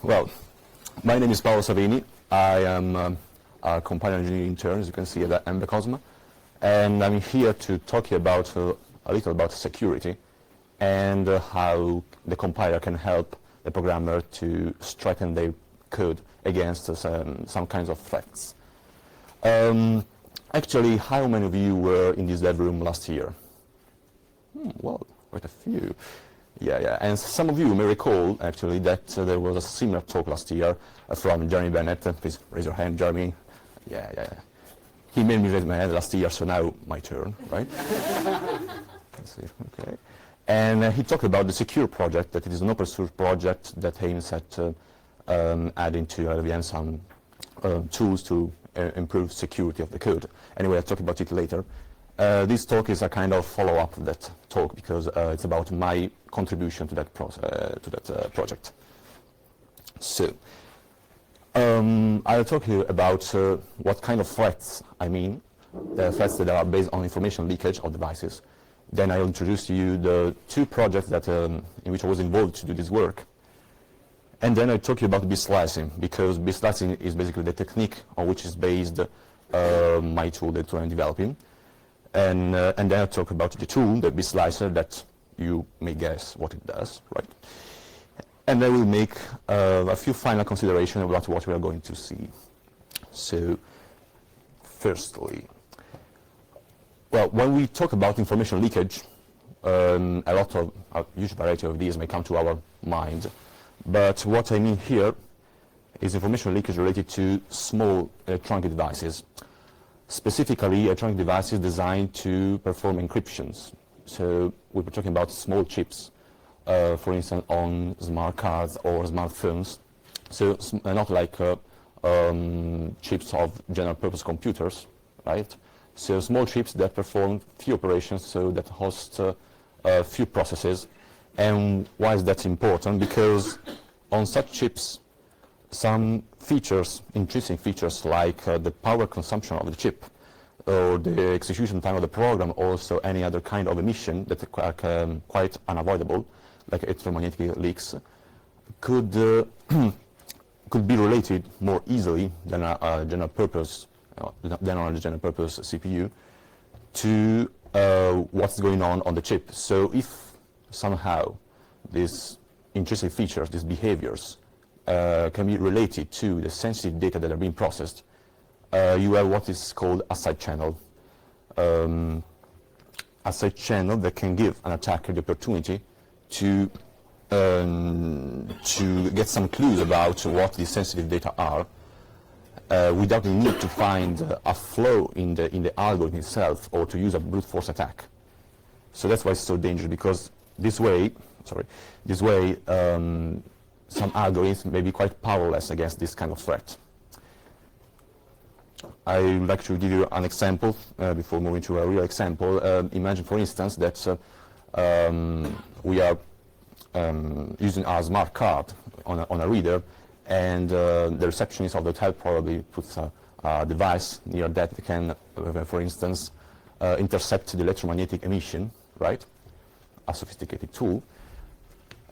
Well, my name is Paolo Savini. I am a compiler engineering intern, as you can see at Cosma, and I'm here to talk about a little about security and how the compiler can help the programmer to strengthen their code against some kinds of threats. Actually, how many of you were in this dev room last year? Well, quite a few. Yeah, and some of you may recall, actually, that there was a similar talk last year from Jeremy Bennett. Please raise your hand, Jeremy. Yeah. He made me raise my hand last year, so now my turn, right? Let's see, okay. And he talked about the Secure project, that it is an open source project that aims at adding to LLVM some tools to improve security of the code. Anyway, I'll talk about it later. This talk is a kind of follow-up of that talk because it's about my contribution to that project. So, I'll talk here about what kind of threats I mean, the threats that are based on information leakage of devices. Then I'll introduce to you the two projects that in which I was involved to do this work. And then I'll talk to you about bit slicing, because bit slicing is basically the technique on which is based my tool that I'm developing. And then I'll talk about the tool, the bit slicer, that you may guess what it does, right? And then we'll make a few final considerations about what we are going to see. So, firstly, well, when we talk about information leakage, a huge variety of ideas may come to our mind. But what I mean here is information leakage related to small electronic devices. Specifically, electronic devices designed to perform encryptions. So we were talking about small chips, for instance, on smart cards or smartphones. So not like chips of general purpose computers, right? So small chips that perform few operations, so that host few processes. And why is that important? Because on such chips, some features, intrinsic features like the power consumption of the chip or the execution time of the program, also any other kind of emission that are quite unavoidable, like electromagnetic leaks, could be related more easily than a general purpose CPU to what's going on the chip. So if somehow these intrinsic features, these behaviors, can be related to the sensitive data that are being processed, you have what is called a side channel. A side channel that can give an attacker the opportunity to get some clues about what the sensitive data are without the need to find a flaw in the algorithm itself or to use a brute force attack. So that's why it's so dangerous, because this way, some algorithms may be quite powerless against this kind of threat. I would like to give you an example before moving to a real example. Imagine, for instance, that we are using our smart card on a reader, and the receptionist of the hotel probably puts a device near that can, for instance, intercept the electromagnetic emission, right? A sophisticated tool.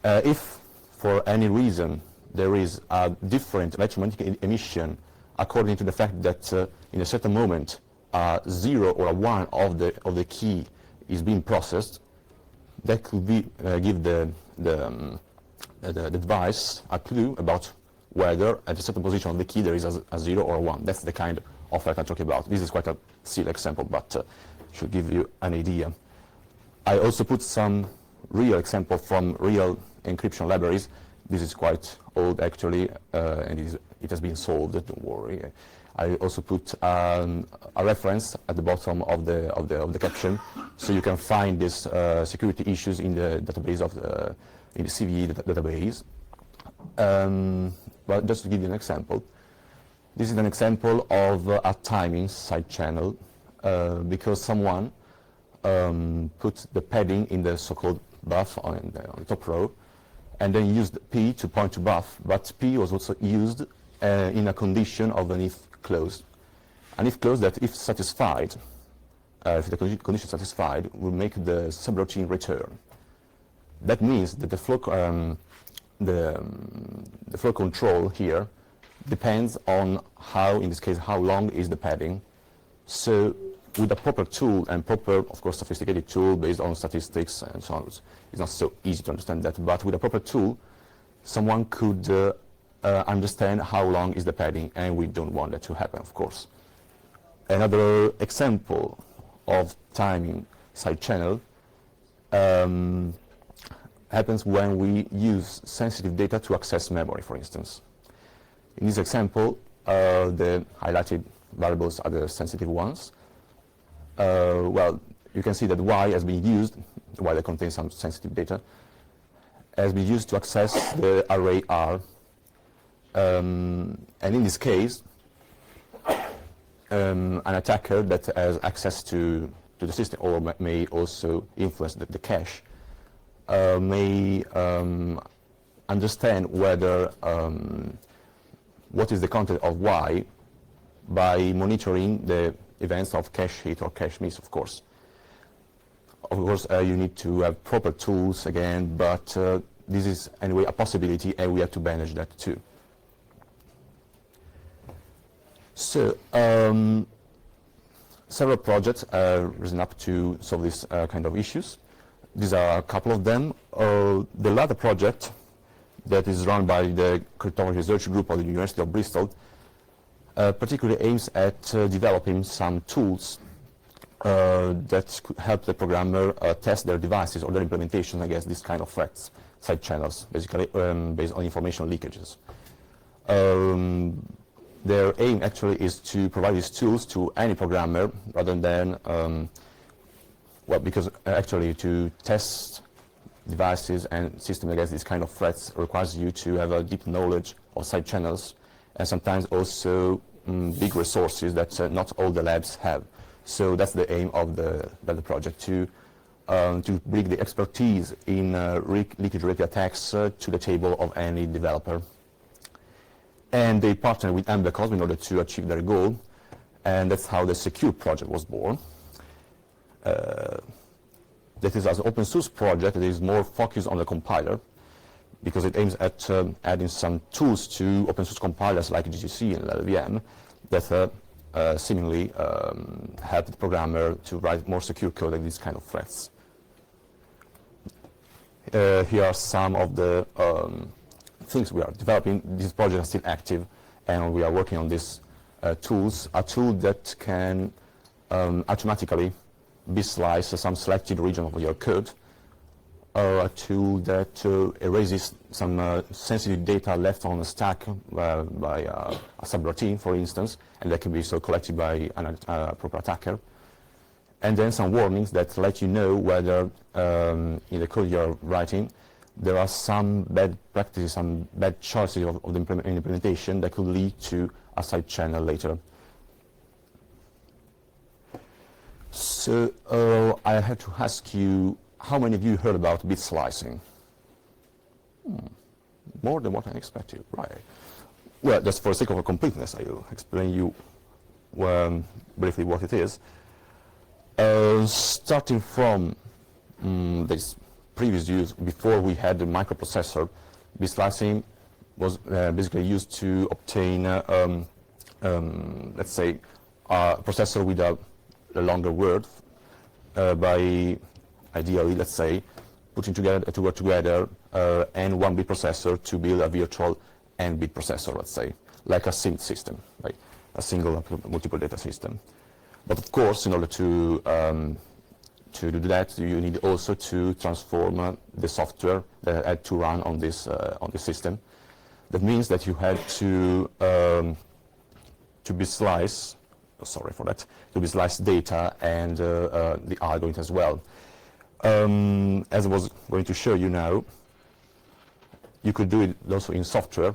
If for any reason there is a different electromagnetic emission according to the fact that in a certain moment 0 or a 1 of the key is being processed, that could be give the device a clue about whether at a certain position of the key there is a 0 or a 1. That's the kind of threat I'm talking about. This is quite a silly example, but should give you an idea. I also put some real example from real encryption libraries. This is quite old actually, and it has been solved. Don't worry. I also put a reference at the bottom of the caption, so you can find these security issues in the database in the CVE database. But just to give you an example, this is an example of a timing side channel because someone put the padding in the so-called buff on the top row, and then used P to point to buff, but P was also used in a condition of an if clause. An if clause that, if satisfied, if the condition satisfied, will make the subroutine return. That means that the flow the flow control here depends on how, in this case, how long is the padding. So with a proper tool and proper, of course, sophisticated tool based on statistics and so on, it's not so easy to understand that, but with a proper tool, someone could understand how long is the padding, and we don't want that to happen, of course. Another example of timing side channel happens when we use sensitive data to access memory, for instance. In this example, the highlighted variables are the sensitive ones. Well, you can see that Y has been used, while it contains some sensitive data, has been used to access the array R. And in this case, an attacker that has access to the system, or may also influence the cache, may understand whether what is the content of Y by monitoring the events of cache hit or cache miss, of course. Of course, you need to have proper tools again, but this is anyway a possibility, and we have to manage that too. So, several projects are risen up to solve these kind of issues. These are a couple of them. The latter project that is run by the cryptography research group of the University of Bristol particularly aims at developing some tools that could help the programmer test their devices or their implementation against these kind of threats, side channels, basically based on information leakages. Their aim actually is to provide these tools to any programmer rather than, well, because actually to test devices and systems against these kind of threats requires you to have a deep knowledge of side channels, and sometimes also big resources that not all the labs have. So that's the aim of the project, to bring the expertise in leakage-related attacks to the table of any developer. And they partnered with Cosmo in order to achieve their goal, and that's how the Secure project was born. That is, as an open source project, it is more focused on the compiler, because it aims at adding some tools to open source compilers like GCC and LLVM that seemingly help the programmer to write more secure code against these kind of threats. Here are some of the things we are developing. This project is still active, and we are working on these tools. A tool that can automatically slice some selected region of your code, or a tool that erases some sensitive data left on a stack by a subroutine, for instance, and that can be so collected by a proper attacker. And then some warnings that let you know whether in the code you're writing there are some bad practices, some bad choices of the implementation that could lead to a side channel later. So I have to ask you, how many of you heard about bit slicing? More than what I expected, right? Well, just for the sake of completeness, I'll explain you briefly what it is. Starting from this previous use, before we had the microprocessor, bit slicing was basically used to obtain, let's say, a processor with a longer word by ideally, let's say, putting together to work together n 1-bit processor to build a virtual n-bit processor, let's say, like a SIMD system, right? A single multiple data system. But of course, in order to do that, you need also to transform the software that had to run on this system. That means that you had to slice data and the algorithm as well. As I was going to show you now, you could do it also in software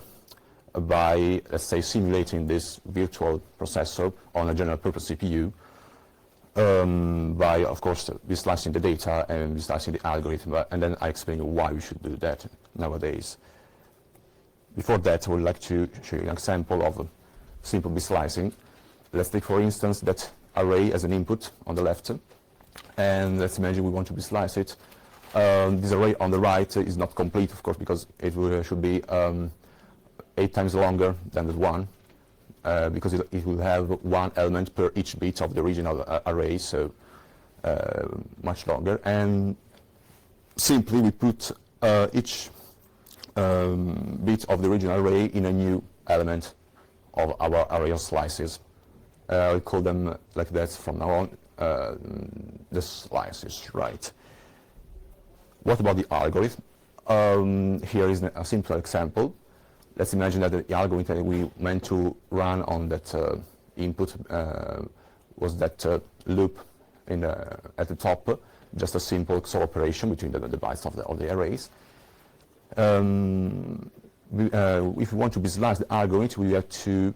by, let's say, simulating this virtual processor on a general purpose CPU by, of course, slicing the data and slicing the algorithm, and then I explain you why we should do that nowadays. Before that, I would like to show you an example of simple slicing. Let's take, for instance, that array as an input on the left, and let's imagine we want to slice it This array on the right is not complete, of course, because it should be 8 times longer than the one, because it will have one element per each bit of the original array, so much longer. And simply we put each bit of the original array in a new element of our array of slices. I'll call them like that from now on, the slices, right? What about the algorithm? Here is a simple example. Let's imagine that the algorithm that we meant to run on that input was that loop at the top, just a simple XOR operation between the bytes of the arrays. If we want to visualize the algorithm, we have to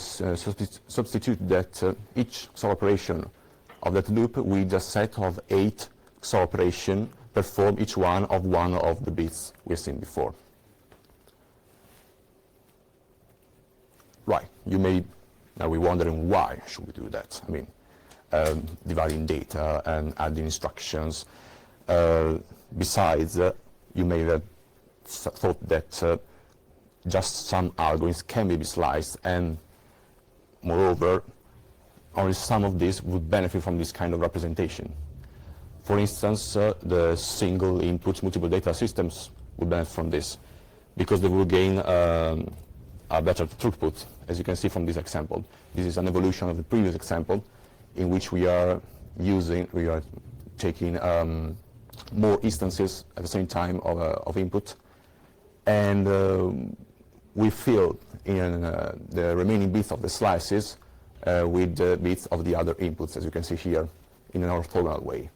substitute that each XOR operation of that loop with a set of 8 XOR operations perform each one of the bits we've seen before. Right, you may now be wondering why should we do that? I mean, dividing data and adding instructions. Besides, you may have thought that just some algorithms can be sliced, and moreover, only some of these would benefit from this kind of representation. For instance, the single input multiple data systems would benefit from this, because they will gain a better throughput, as you can see from this example. This is an evolution of the previous example, in which we are taking more instances at the same time of input, and we fill in the remaining bits of the slices with the bits of the other inputs, as you can see here, in an orthogonal way.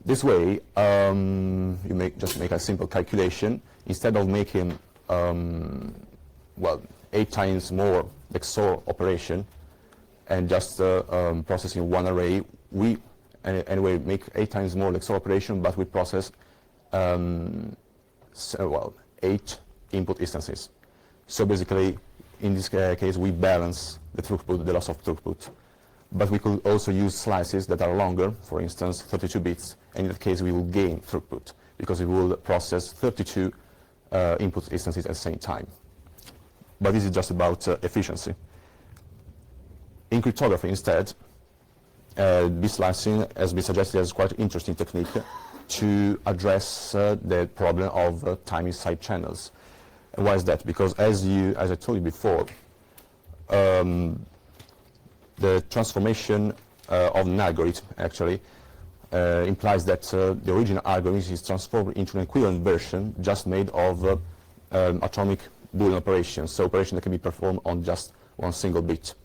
This way, you just make a simple calculation. Instead of making 8 times more XOR operation and just processing one array, we anyway make 8 times more XOR operation, but we process 8 input instances. So basically, in this case, we balance the throughput, the loss of throughput. But we could also use slices that are longer, for instance, 32 bits. And in that case, we will gain throughput, because we will process 32 input instances at the same time. But this is just about efficiency. In cryptography, instead, bit slicing has been suggested as quite an interesting technique to address the problem of time inside channels. And why is that? Because as I told you before, the transformation of an algorithm actually implies that the original algorithm is transformed into an equivalent version just made of atomic Boolean operations, so operations that can be performed on just one single bit.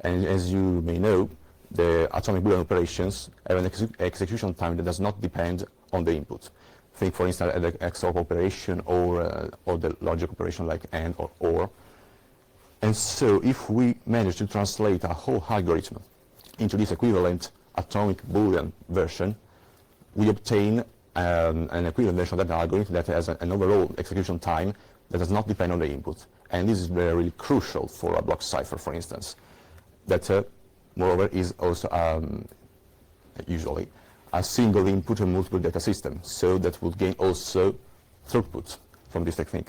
And as you may know, the atomic Boolean operations have an execution time that does not depend on the input. Think, for instance, at the XOR operation or the logic operation like AND or OR. And so if we manage to translate a whole algorithm into this equivalent atomic Boolean version, we obtain an equivalent version of that algorithm that has an overall execution time that does not depend on the input. And this is really crucial for a block cipher, for instance, that moreover is also usually a single input and multiple data system, so that will gain also throughput from this technique,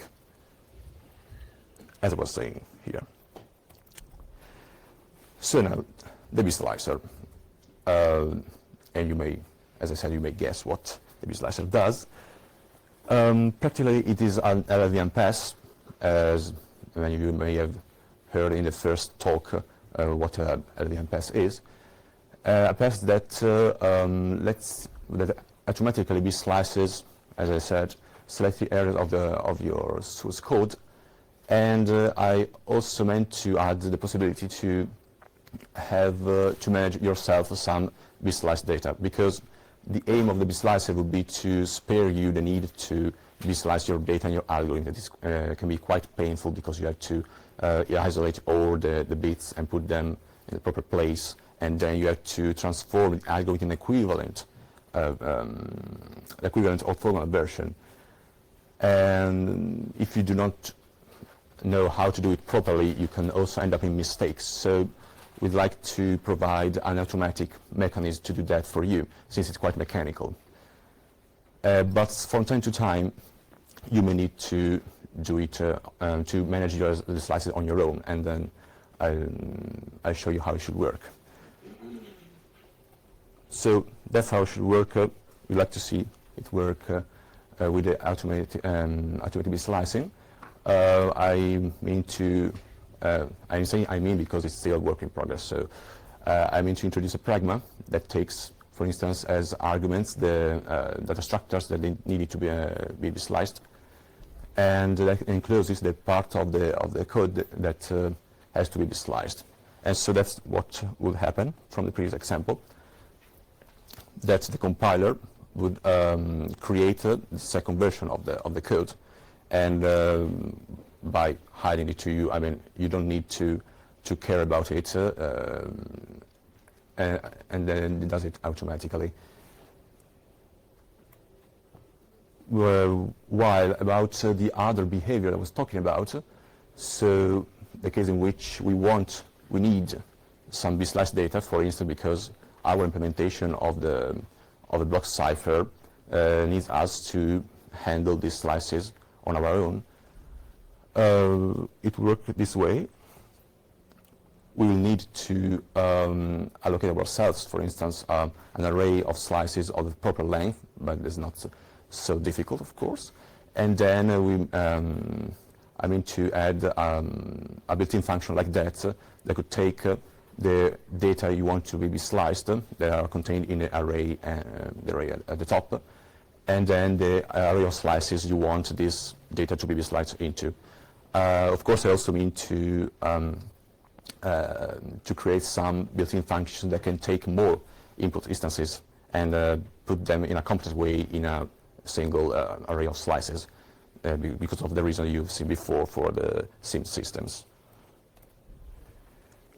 as I was saying here. So now, the bit slicer, and you may, as I said, you may guess what the bit slicer does. Practically, it is an LLVM pass, as many of you may have heard in the first talk what LLVM pass is. A pass that that automatically bit slices, as I said, selected areas of your source code, and I also meant to add the possibility to have to manage yourself some bit slice data, because the aim of the bit slicer would be to spare you the need to bit slice your data and your algorithm. That can be quite painful, because you have to isolate all the bits and put them in the proper place, and then you have to transform the algorithm equivalent orthogonal version. And if you do not know how to do it properly, you can also end up in mistakes. So we'd like to provide an automatic mechanism to do that for you, since it's quite mechanical. But from time to time, you may need to do it to manage the slices on your own, and then I'll show you how it should work. So that's how it should work. We like to see it work with the automated slicing. I mean because it's still a work in progress. So I mean to introduce a pragma that takes, for instance, as arguments the data structures that they needed to be sliced, and that encloses the part of the code that has to be sliced. And so that's what will happen from the previous example. That the compiler would create the second version of the code, and by hiding it to you, I mean you don't need to care about it, and then it does it automatically. While about the other behavior I was talking about, so the case in which we need some B-slice data, for instance, because our implementation of the block cipher needs us to handle these slices on our own. It works this way. We will need to allocate ourselves, for instance, an array of slices of the proper length, but it's not so difficult, of course. And then I mean to add a built-in function like that that could take the data you want to be sliced that are contained in the array at the top, and then the array of slices you want this data to be sliced into. Of course, I also mean to create some built-in functions that can take more input instances and put them in a complex way in a single array of slices, because of the reason you've seen before for the SIM systems.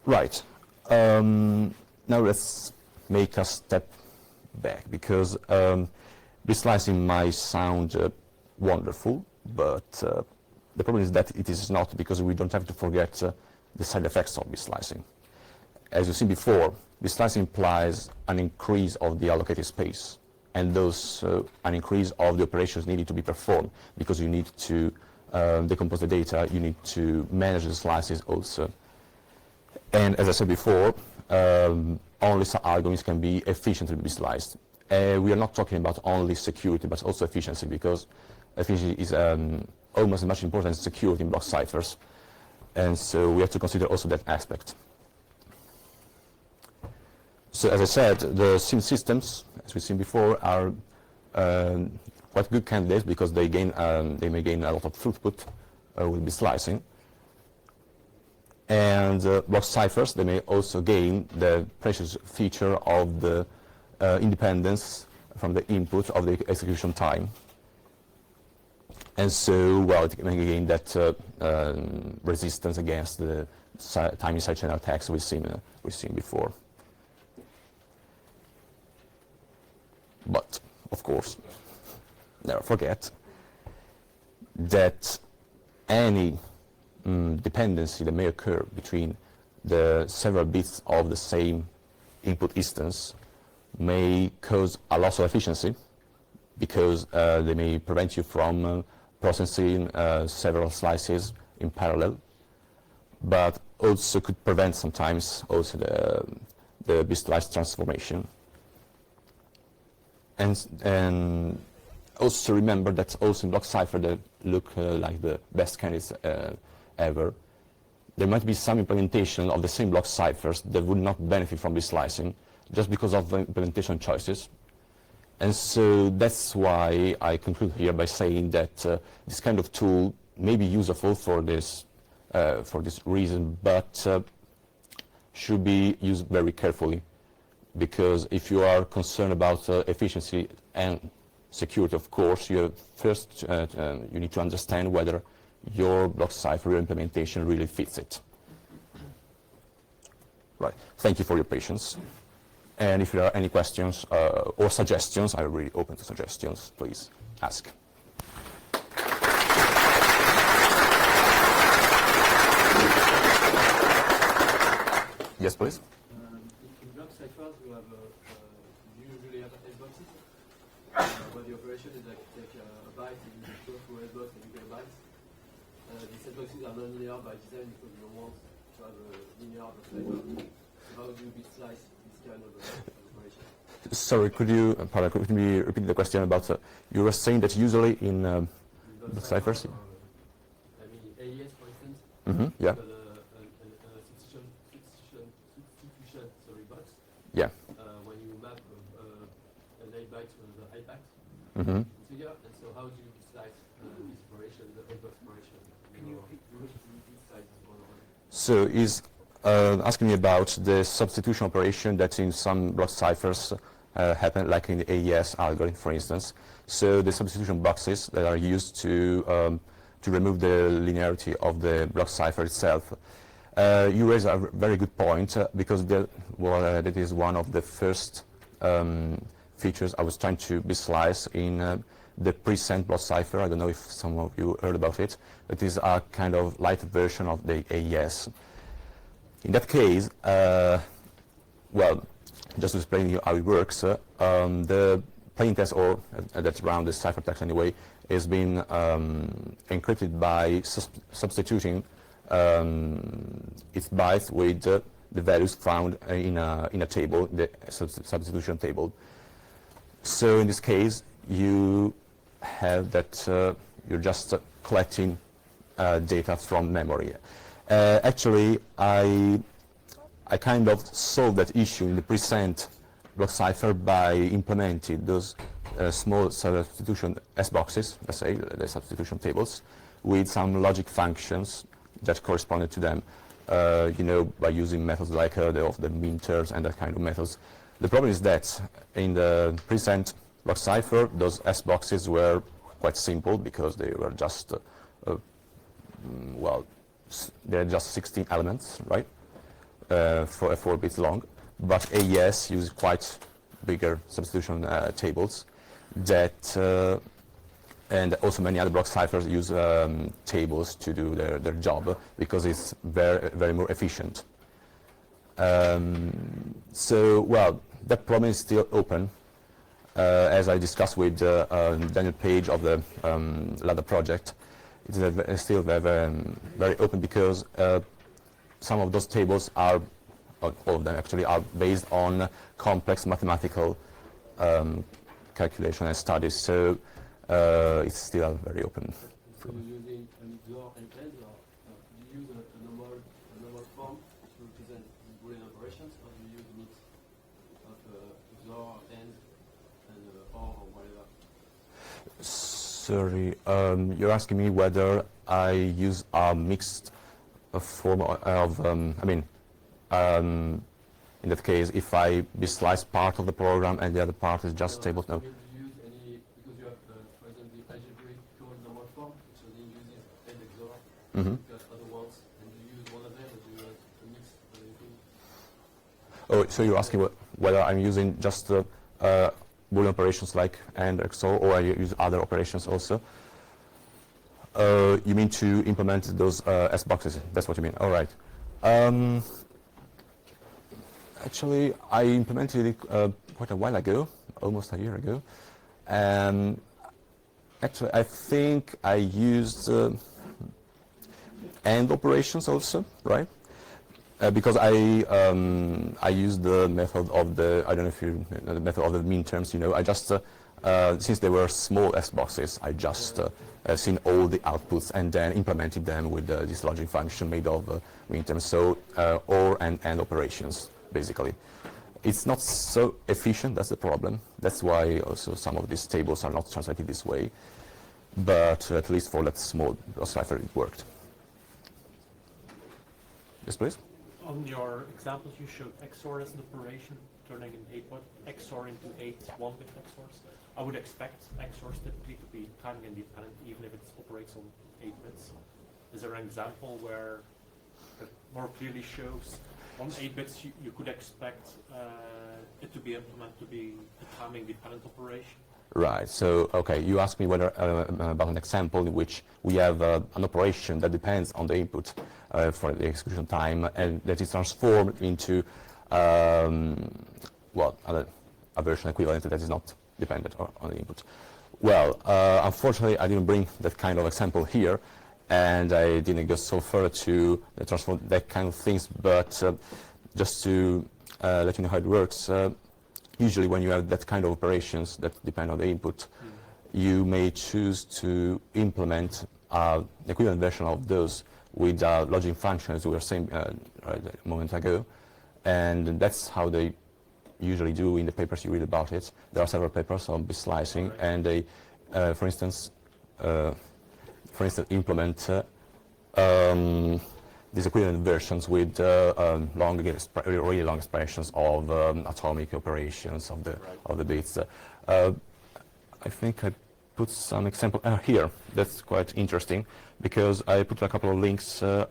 Right. Now let's make a step back, because B-slicing might sound wonderful, but the problem is that it is not, because we don't have to forget the side effects of B-slicing. As you've seen before, B-slicing implies an increase of the allocated space, and thus an increase of the operations needed to be performed, because you need to decompose the data, you need to manage the slices also. And as I said before, only some algorithms can be efficiently be sliced. We are not talking about only security, but also efficiency, because efficiency is almost as much important as security in block ciphers. And so we have to consider also that aspect. So as I said, the SIM systems, as we've seen before, are quite good candidates because they may gain a lot of throughput with B-slicing. And block ciphers, they may also gain the precious feature of the independence from the input of the execution time. And so, well, it may gain that resistance against the time inside channel attacks we've seen before. But, of course, never forget that any dependency that may occur between the several bits of the same input instance may cause a loss of efficiency, because they may prevent you from processing several slices in parallel, but also could prevent sometimes also the bit-slice transformation. And also remember that also in block cipher that look like the best candidates ever, there might be some implementation of the same block ciphers that would not benefit from this slicing just because of the implementation choices. And so that's why I conclude here by saying that this kind of tool may be useful for this reason, but should be used very carefully, because if you are concerned about efficiency and security, of course, you need to understand whether your block cipher, your implementation really fits it. Right. Thank you for your patience. And if there are any questions or suggestions, I'm really open to suggestions. Please ask. Yes, please. In block ciphers, you usually have boxes. but the operation is like take a byte and you go through a bus and you get a byte. The set boxes are non-linear by design because you don't want to have a linear bus cipher. So how do you bit slice this kind of operation? Sorry, could you repeat the question about, you were saying that usually in the ciphers? I mean, AES, for instance, yeah. a substitution box. Yeah. When you map an 8 byte to another 8 byte figure, and so how do you slice this operation, the 8 box operation? Can you repeat slice one on one? So is asking me about the substitution operation that in some block ciphers happen, like in the AES algorithm, for instance. So the substitution boxes that are used to remove the linearity of the block cipher itself. You raise a very good point because that is one of the first features I was trying to visualize in the pre-sent block cipher. I don't know if some of you heard about it. It is a kind of light version of the AES. In that case, well, just to explain you how it works, the plaintext, or that's around the ciphertext anyway, is being encrypted by substituting its bytes with the values found in a table, the substitution table. So in this case, you have that you're just collecting data from memory. Actually, I kind of solved that issue in the present block cipher by implementing those small substitution S boxes, let's say, the substitution tables, with some logic functions that corresponded to them, by using methods like the min terms and that kind of methods. The problem is that in the present block cipher, those S boxes were quite simple because they were just, they're just 16 elements, right? For 4 bits long, but AES uses quite bigger substitution tables that, and also many other block ciphers use tables to do their job because it's very, very more efficient. So, well, that problem is still open. As I discussed with Daniel Page of the Ladder project, it's still very, very open because some of those tables are, all of them actually, are based on complex mathematical calculation and studies. So it's still very open. So you're using an XOR and AND, or do you use a normal form to represent Boolean operations, or do you use a mix of XOR, AND, and OR, or whatever? Sorry, you're asking me whether I use a mixed form of, in that case, if I slice part of the program and the other part is just tables. No. Do you use any, because you have, for example, the algebraic code normal form, which only uses AND XOR, you got other ones, and do you use one of them, or do you use a mix of anything? Oh, so you're asking whether I'm using just Boolean operations like AND XOR, or I use other operations also? You mean to implement those S boxes? That's what you mean. All right. Actually, I implemented it quite a while ago, almost a year ago. And actually, I think I used AND operations also, right? Because I used the method of the, I don't know if you know the method of the min terms, I just, since they were small S boxes, I just seen all the outputs and then implemented them with this logic function made of min terms. So OR and AND operations, basically. It's not so efficient, that's the problem. That's why also some of these tables are not translated this way. But at least for that small cipher, it worked. Yes, please? On your examples, you showed XOR as an operation, turning an 8-bit XOR into 8 1-bit XORs. I would expect XORs typically to be timing independent, even if it operates on 8 bits. Is there an example where it more clearly shows on 8 bits you could expect it to be implemented to be a timing dependent operation? Right. So, okay, you asked me whether about an example in which we have an operation that depends on the input for the execution time, and that is transformed into a version equivalent that is not dependent on the input. Well, unfortunately, I didn't bring that kind of example here, and I didn't go so far to transform that kind of things, but just to let you know how it works, usually when you have that kind of operations that depend on the input, you may choose to implement the equivalent version of those with logic functions we were saying right a moment ago, and that's how they usually do in the papers you read about it. There are several papers on bit slicing, and they, for instance, implement these equivalent versions with really long expressions of atomic operations of the bits. I think I put some example here. That's quite interesting because I put a couple of links of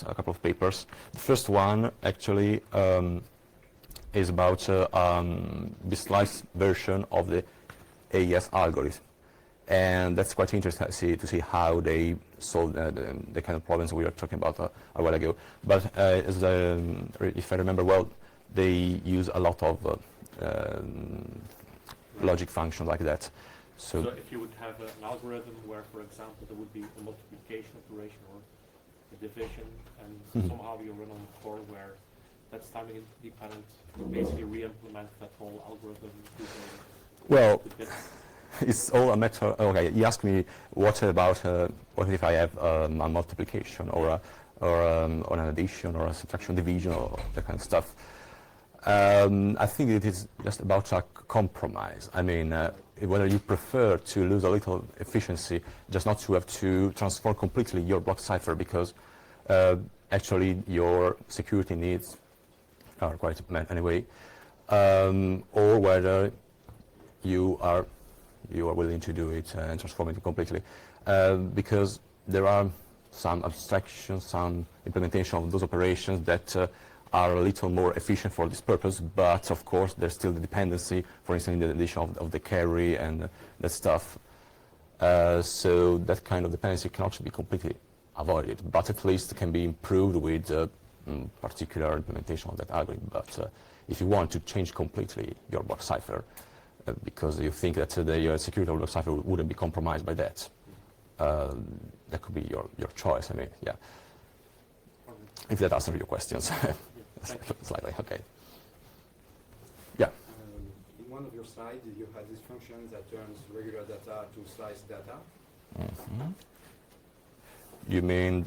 a couple of papers. The first one actually is about the slice version of the AES algorithm, and that's quite interesting to see how they solve the kind of problems we were talking about a while ago. But if I remember well, they use a lot of logic functions like that. So if you would have an algorithm where, for example, there would be a multiplication operation or a division, and somehow you run on a core where that's timing independent, you basically re-implement that whole algorithm. Well, it's all a matter. Okay, you ask me what about what if I have a multiplication or an addition or a subtraction, division, or that kind of stuff. I think it is just about a compromise. I mean, whether you prefer to lose a little efficiency, just not to have to transform completely your block cipher because actually your security needs are quite met anyway, or whether you are willing to do it and transform it completely, because there are some abstractions, some implementation of those operations that are a little more efficient for this purpose, but of course there's still the dependency, for instance, in the addition of the carry and that stuff. So that kind of dependency cannot be completely avoided, but at least can be improved with particular implementation of that algorithm. But if you want to change completely your block cipher, because you think that the security of the block cipher wouldn't be compromised by that, that could be your choice. I mean, yeah. If that answers your questions. Slightly, okay. Yeah. In one of your slides, you had this function that turns regular data to slice data. Mm-hmm. You mean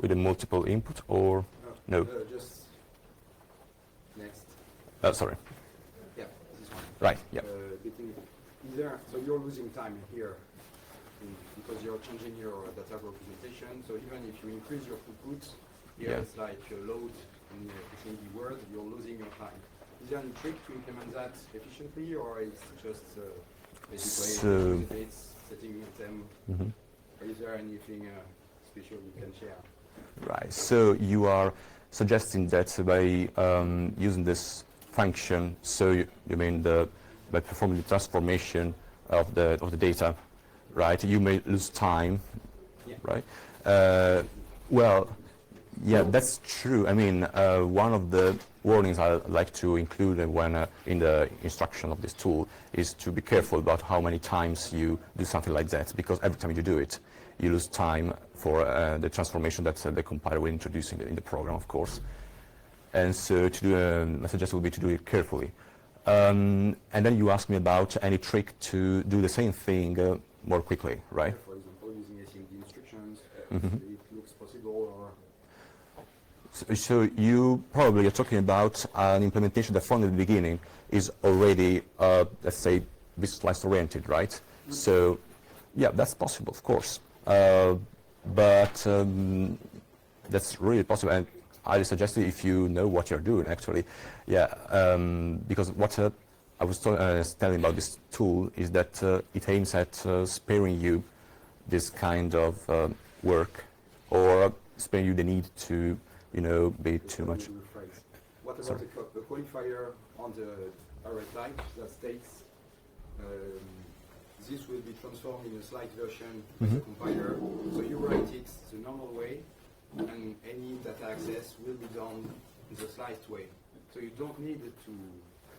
with a multiple input or no? Just next. Sorry. Yeah, this one. Right. Yeah. So you're losing time here because you're changing your data representation. So even if you increase your throughput, here it's like load in the SMB word, you're losing your time. Is there any trick to implement that efficiently, or it's just basically setting them? Or is there anything special you can share? Right. So you are suggesting that by using this function, so you mean by performing the transformation of the data, right? You may lose time, right? Well. Yeah, that's true. I mean, one of the warnings I like to include when in the instruction of this tool is to be careful about how many times you do something like that, because every time you do it, you lose time for the transformation that the compiler will introduce in the program, of course. And so to do, my suggestion would be to do it carefully. And then you ask me about any trick to do the same thing more quickly, right? For example, using SMD instructions, it looks possible, or... So you probably are talking about an implementation that from the beginning is already, let's say, bit slice oriented, right? So, yeah, that's possible, of course. But that's really possible, and I suggest if you know what you're doing, actually, yeah, because what I was telling about this tool is that it aims at sparing you this kind of work, or sparing you the need to be too much. What about the qualifier on the array type that states this will be transformed in a slice version by the compiler? So you write it the normal way, and any data access will be done in the sliced way. So you don't need it to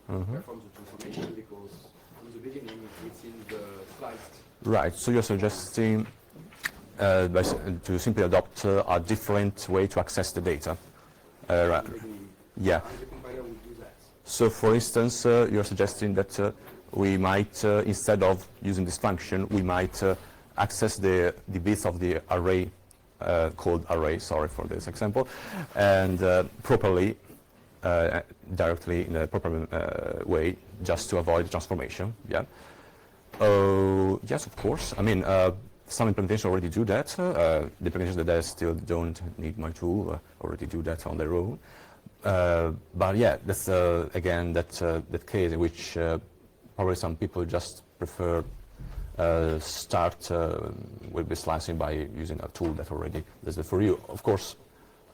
perform the transformation because from the beginning, it's in the sliced. Right. So you're suggesting to simply adopt a different way to access the data. Right. Yeah. And the compiler would do that. So, for instance, you're suggesting that we might, instead of using this function, we might access the bits of the array, called array, sorry for this example, and properly, directly in a proper way, just to avoid transformation. Yeah. Yes, of course. I mean, some implementations already do that. The implementations that I still don't need my tool already do that on their own. But yeah, that's again that case in which probably some people just prefer start with the slicing by using a tool that already does it for you. Of course,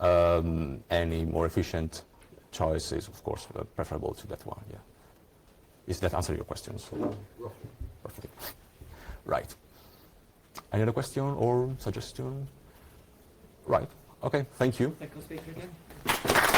any more efficient choice is of course preferable to that one. Yeah. Does that answer your questions? Perfect. Right. Any other question or suggestion? Right. Okay. Thank you. Techno speaker again.